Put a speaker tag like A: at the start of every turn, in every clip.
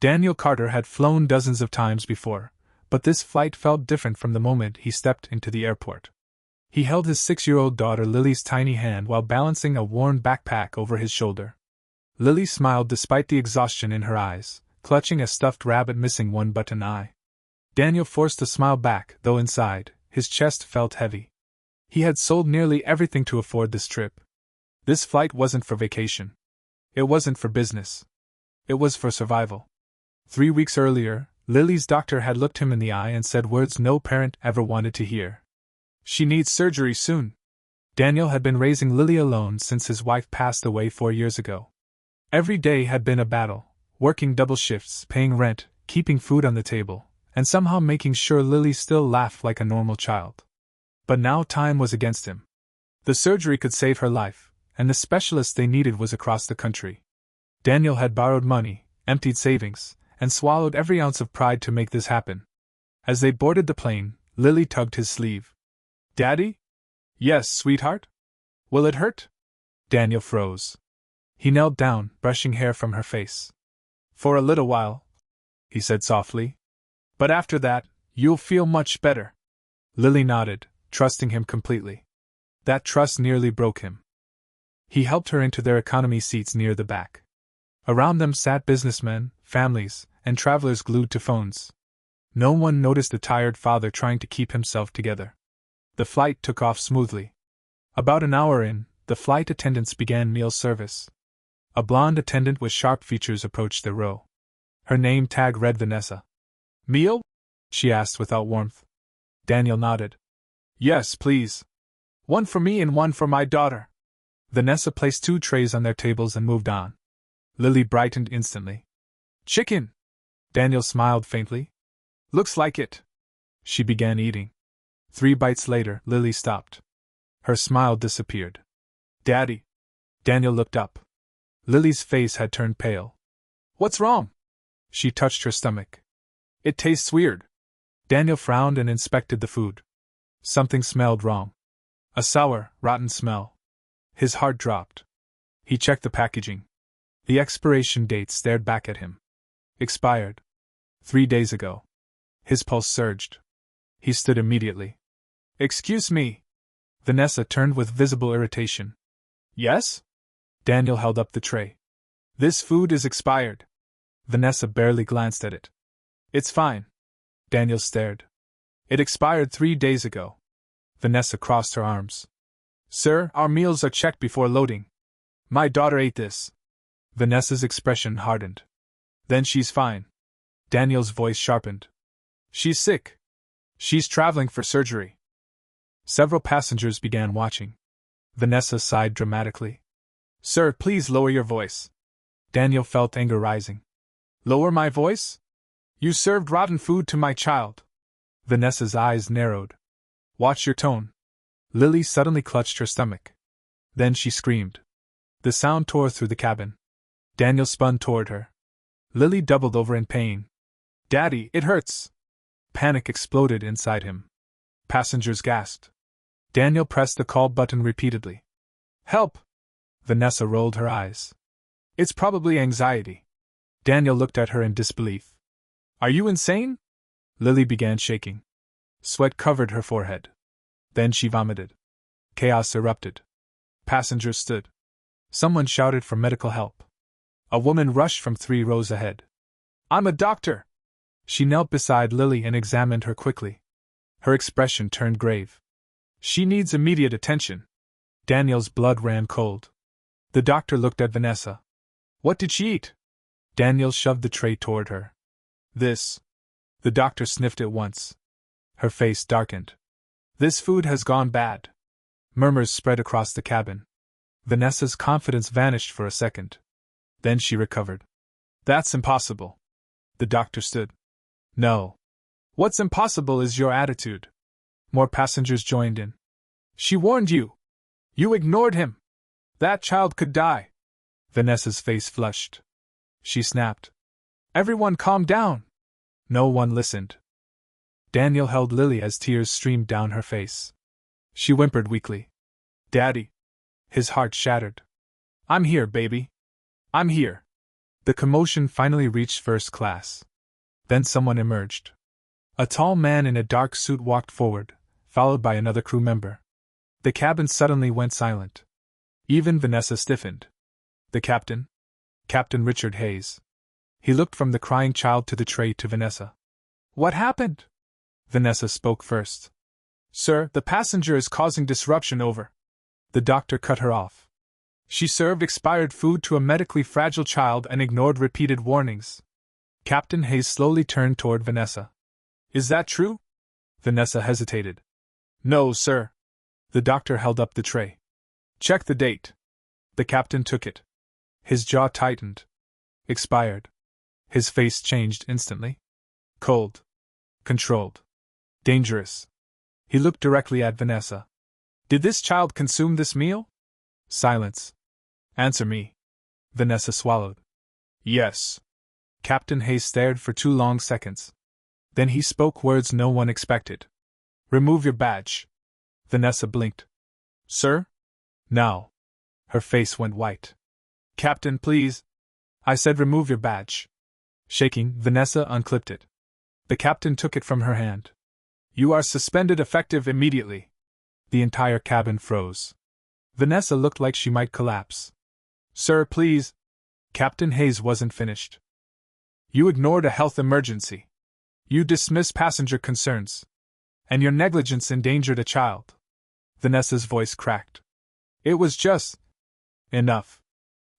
A: Daniel Carter had flown dozens of times before, but this flight felt different from the moment he stepped into the airport. He held his 6-year-old daughter Lily's tiny hand while balancing a worn backpack over his shoulder. Lily smiled despite the exhaustion in her eyes, clutching a stuffed rabbit missing one button eye. Daniel forced a smile back, though inside, his chest felt heavy. He had sold nearly everything to afford this trip. This flight wasn't for vacation. It wasn't for business. It was for survival. 3 weeks earlier, Lily's doctor had looked him in the eye and said words no parent ever wanted to hear. "She needs surgery soon." Daniel had been raising Lily alone since his wife passed away 4 years ago. Every day had been a battle, working double shifts, paying rent, keeping food on the table, and somehow making sure Lily still laughed like a normal child. But now time was against him. The surgery could save her life, and the specialist they needed was across the country. Daniel had borrowed money, emptied savings, and swallowed every ounce of pride to make this happen. As they boarded the plane, Lily tugged his sleeve. "Daddy?" "Yes, sweetheart?" "Will it hurt?" Daniel froze. He knelt down, brushing hair from her face. "For a little while," he said softly. "But after that, you'll feel much better." Lily nodded, trusting him completely. That trust nearly broke him. He helped her into their economy seats near the back. Around them sat businessmen, families, and travelers glued to phones. No one noticed the tired father trying to keep himself together. The flight took off smoothly. About an hour in, the flight attendants began meal service. A blonde attendant with sharp features approached their row. Her name tag read Vanessa. "Meal?" she asked without warmth. Daniel nodded. "Yes, please. One for me and one for my daughter." Vanessa placed 2 trays on their tables and moved on. Lily brightened instantly. "Chicken!" Daniel smiled faintly. "Looks like it." She began eating. 3 bites later, Lily stopped. Her smile disappeared. "Daddy!" Daniel looked up. Lily's face had turned pale. "What's wrong?" She touched her stomach. "It tastes weird." Daniel frowned and inspected the food. Something smelled wrong. A sour, rotten smell. His heart dropped. He checked the packaging. The expiration date stared back at him. Expired. 3 days ago. His pulse surged. He stood immediately. "Excuse me." Vanessa turned with visible irritation. "Yes?" Daniel held up the tray. "This food is expired." Vanessa barely glanced at it. "It's fine." Daniel stared. "It expired 3 days ago." Vanessa crossed her arms. "Sir, our meals are checked before loading. My daughter ate this." Vanessa's expression hardened. "Then she's fine." Daniel's voice sharpened. "She's sick. She's traveling for surgery." Several passengers began watching. Vanessa sighed dramatically. "Sir, please lower your voice." Daniel felt anger rising. "Lower my voice? You served rotten food to my child." Vanessa's eyes narrowed. "Watch your tone." Lily suddenly clutched her stomach. Then she screamed. The sound tore through the cabin. Daniel spun toward her. Lily doubled over in pain. "Daddy, it hurts!" Panic exploded inside him. Passengers gasped. Daniel pressed the call button repeatedly. "Help!" Vanessa rolled her eyes. "It's probably anxiety." Daniel looked at her in disbelief. "Are you insane?" Lily began shaking. Sweat covered her forehead. Then she vomited. Chaos erupted. Passengers stood. Someone shouted for medical help. A woman rushed from 3 rows ahead. "I'm a doctor!" She knelt beside Lily and examined her quickly. Her expression turned grave. "She needs immediate attention." Daniel's blood ran cold. The doctor looked at Vanessa. "What did she eat?" Daniel shoved the tray toward her. "This." The doctor sniffed it once. Her face darkened. "This food has gone bad." Murmurs spread across the cabin. Vanessa's confidence vanished for a second. Then she recovered. "That's impossible." The doctor stood. "No. What's impossible is your attitude." More passengers joined in. "She warned you. You ignored him. That child could die." Vanessa's face flushed. She snapped. "Everyone calm down." No one listened. Daniel held Lily as tears streamed down her face. She whimpered weakly. "Daddy." His heart shattered. "I'm here, baby. I'm here." The commotion finally reached first class. Then someone emerged. A tall man in a dark suit walked forward, followed by another crew member. The cabin suddenly went silent. Even Vanessa stiffened. The captain? Captain Richard Hayes. He looked from the crying child to the tray to Vanessa. What happened? Vanessa spoke first. Sir, the passenger is causing disruption over. The doctor cut her off. She served expired food to a medically fragile child and ignored repeated warnings. Captain Hayes slowly turned toward Vanessa. Is that true? Vanessa hesitated. No, sir. The doctor held up the tray. Check the date. The captain took it. His jaw tightened. Expired. His face changed instantly. Cold. Controlled. Dangerous. He looked directly at Vanessa. Did this child consume this meal? Silence. Answer me. Vanessa swallowed. Yes. Captain Hayes stared for 2 long seconds. Then he spoke words no one expected. Remove your badge. Vanessa blinked. Sir? Now. Her face went white. Captain, please. I said remove your badge. Shaking, Vanessa unclipped it. The captain took it from her hand. You are suspended effective immediately. The entire cabin froze. Vanessa looked like she might collapse. Sir, please. Captain Hayes wasn't finished. You ignored a health emergency. You dismissed passenger concerns. And your negligence endangered a child. Vanessa's voice cracked. It was just... enough.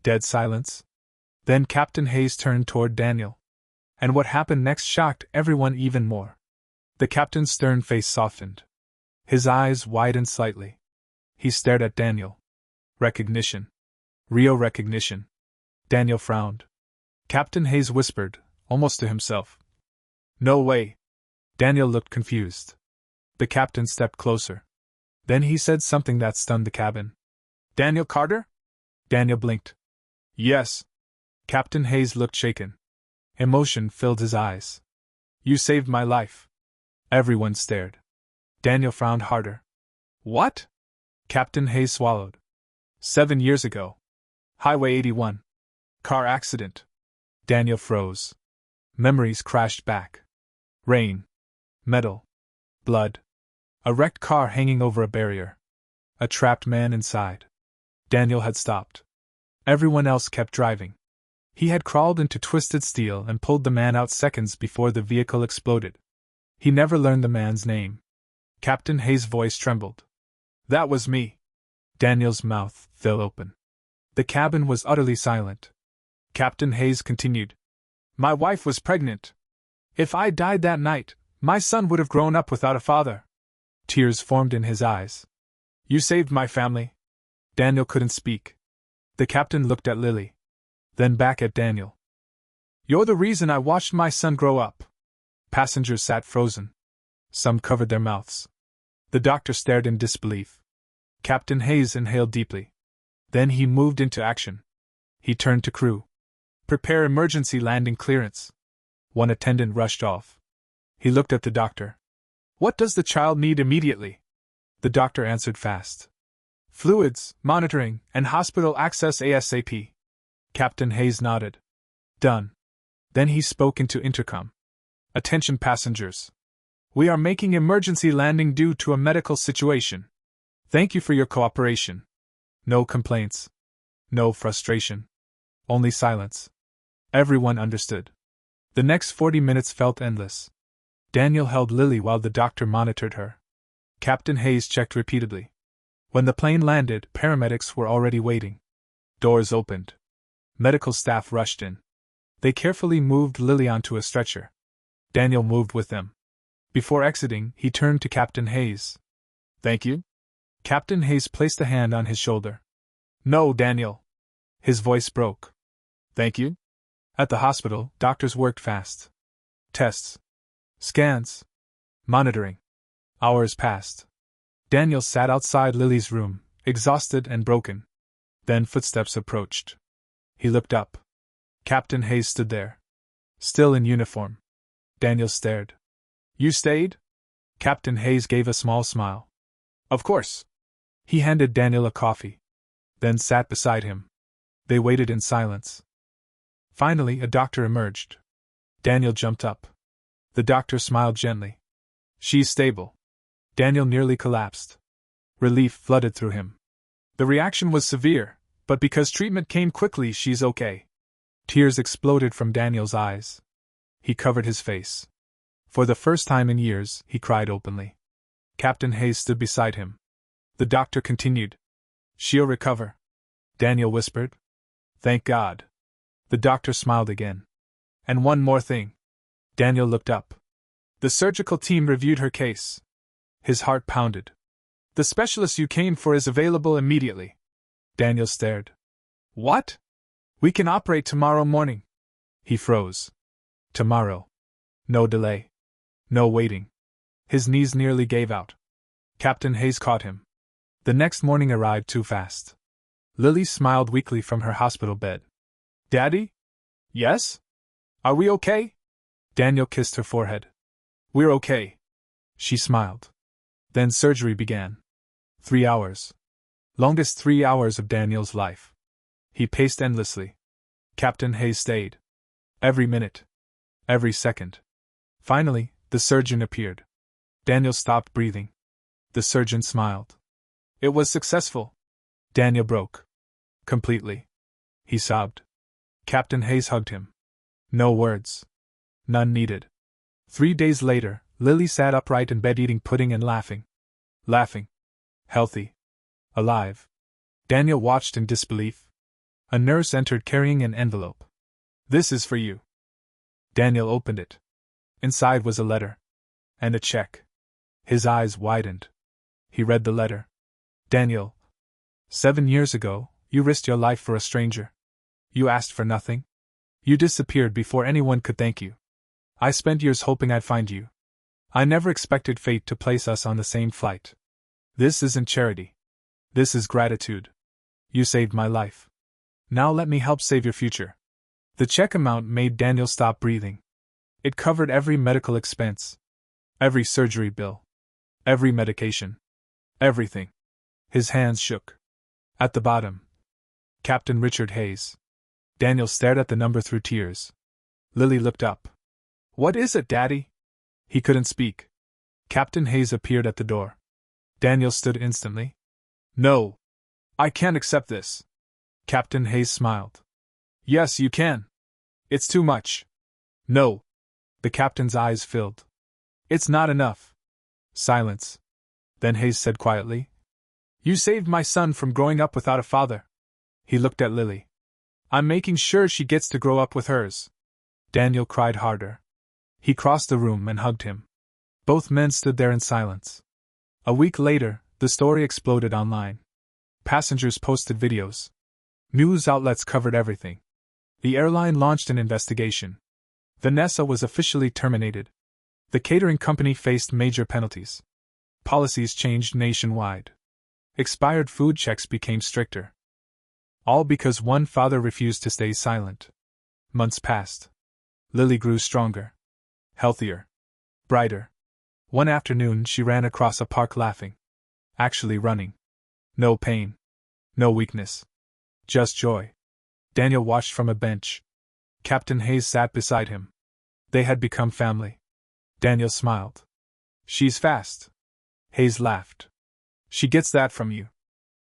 A: Dead silence. Then Captain Hayes turned toward Daniel. And what happened next shocked everyone even more. The captain's stern face softened. His eyes widened slightly. He stared at Daniel. Recognition. Real recognition. Daniel frowned. Captain Hayes whispered, almost to himself. No way. Daniel looked confused. The captain stepped closer. Then he said something that stunned the cabin. Daniel Carter? Daniel blinked. Yes. Captain Hayes looked shaken. Emotion filled his eyes. You saved my life. Everyone stared. Daniel frowned harder. What? Captain Hayes swallowed. 7 years ago. Highway 81. Car accident. Daniel froze. Memories crashed back. Rain. Metal. Blood. A wrecked car hanging over a barrier. A trapped man inside. Daniel had stopped. Everyone else kept driving. He had crawled into twisted steel and pulled the man out seconds before the vehicle exploded. He never learned the man's name. Captain Hayes' voice trembled. That was me. Daniel's mouth fell open. The cabin was utterly silent. Captain Hayes continued. My wife was pregnant. If I died that night, my son would have grown up without a father. Tears formed in his eyes. You saved my family. Daniel couldn't speak. The captain looked at Lily. Then back at Daniel. You're the reason I watched my son grow up. Passengers sat frozen. Some covered their mouths. The doctor stared in disbelief. Captain Hayes inhaled deeply. Then he moved into action. He turned to crew. Prepare emergency landing clearance. One attendant rushed off. He looked at the doctor. What does the child need immediately? The doctor answered fast. Fluids, monitoring, and hospital access ASAP. Captain Hayes nodded. Done. Then he spoke into intercom. Attention passengers. We are making emergency landing due to a medical situation. Thank you for your cooperation. No complaints. No frustration. Only silence. Everyone understood. The next 40 minutes felt endless. Daniel held Lily while the doctor monitored her. Captain Hayes checked repeatedly. When the plane landed, paramedics were already waiting. Doors opened. Medical staff rushed in. They carefully moved Lily onto a stretcher. Daniel moved with them. Before exiting, he turned to Captain Hayes. Thank you? Captain Hayes placed a hand on his shoulder. No, Daniel. His voice broke. Thank you? At the hospital, doctors worked fast. Tests. Scans. Monitoring. Hours passed. Daniel sat outside Lily's room, exhausted and broken. Then footsteps approached. He looked up. Captain Hayes stood there. Still in uniform. Daniel stared. You stayed? Captain Hayes gave a small smile. Of course. He handed Daniel a coffee. Then sat beside him. They waited in silence. Finally, a doctor emerged. Daniel jumped up. The doctor smiled gently. She's stable. Daniel nearly collapsed. Relief flooded through him. The reaction was severe, but because treatment came quickly, she's okay. Tears exploded from Daniel's eyes. He covered his face. For the first time in years, he cried openly. Captain Hayes stood beside him. The doctor continued. She'll recover. Daniel whispered. Thank God. The doctor smiled again. And one more thing. Daniel looked up. The surgical team reviewed her case. His heart pounded. The specialist you came for is available immediately. Daniel stared. What? We can operate tomorrow morning. He froze. Tomorrow. No delay. No waiting. His knees nearly gave out. Captain Hayes caught him. The next morning arrived too fast. Lily smiled weakly from her hospital bed. Daddy? Yes? Are we okay? Daniel kissed her forehead. We're okay. She smiled. Then surgery began. 3 hours. Longest 3 hours of Daniel's life. He paced endlessly. Captain Hayes stayed. Every minute. Every second. Finally, the surgeon appeared. Daniel stopped breathing. The surgeon smiled. It was successful. Daniel broke. Completely. He sobbed. Captain Hayes hugged him. No words. None needed. 3 days later, Lily sat upright in bed eating pudding and laughing. Laughing. Healthy. Alive. Daniel watched in disbelief. A nurse entered carrying an envelope. This is for you. Daniel opened it. Inside was a letter. And a check. His eyes widened. He read the letter. Daniel. 7 years ago, you risked your life for a stranger. You asked for nothing. You disappeared before anyone could thank you. I spent years hoping I'd find you. I never expected fate to place us on the same flight. This isn't charity. This is gratitude. You saved my life. Now let me help save your future. The check amount made Daniel stop breathing. It covered every medical expense. Every surgery bill. Every medication. Everything. His hands shook. At the bottom. Captain Richard Hayes. Daniel stared at the number through tears. Lily looked up. What is it, Daddy? He couldn't speak. Captain Hayes appeared at the door. Daniel stood instantly. No. I can't accept this. Captain Hayes smiled. Yes, you can. It's too much. No. The captain's eyes filled. It's not enough. Silence. Then Hayes said quietly. You saved my son from growing up without a father. He looked at Lily. I'm making sure she gets to grow up with hers. Daniel cried harder. He crossed the room and hugged him. Both men stood there in silence. A week later, the story exploded online. Passengers posted videos. News outlets covered everything. The airline launched an investigation. Vanessa was officially terminated. The catering company faced major penalties. Policies changed nationwide. Expired food checks became stricter. All because one father refused to stay silent. Months passed. Lily grew stronger. Healthier. Brighter. One afternoon she ran across a park laughing. Actually running. No pain. No weakness. Just joy. Daniel watched from a bench. Captain Hayes sat beside him. They had become family. Daniel smiled. She's fast. Hayes laughed. She gets that from you.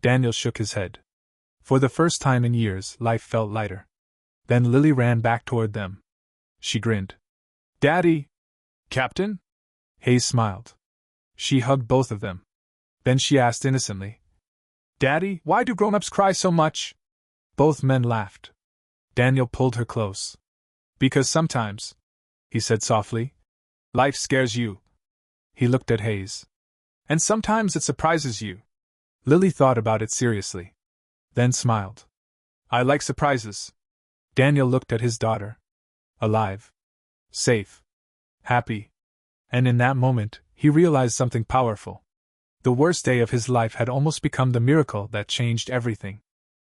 A: Daniel shook his head. For the first time in years, life felt lighter. Then Lily ran back toward them. She grinned. Daddy! Captain? Hayes smiled. She hugged both of them. Then she asked innocently. Daddy, why do grown-ups cry so much? Both men laughed. Daniel pulled her close. Because sometimes, he said softly, life scares you. He looked at Hayes. And sometimes it surprises you. Lily thought about it seriously. Then smiled. I like surprises. Daniel looked at his daughter. Alive. Safe. Happy. And in that moment, he realized something powerful. The worst day of his life had almost become the miracle that changed everything.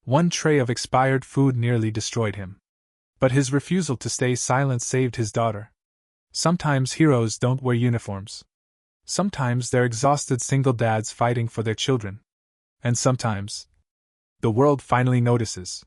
A: One tray of expired food nearly destroyed him. But his refusal to stay silent saved his daughter. Sometimes heroes don't wear uniforms. Sometimes they're exhausted single dads fighting for their children. And sometimes, the world finally notices.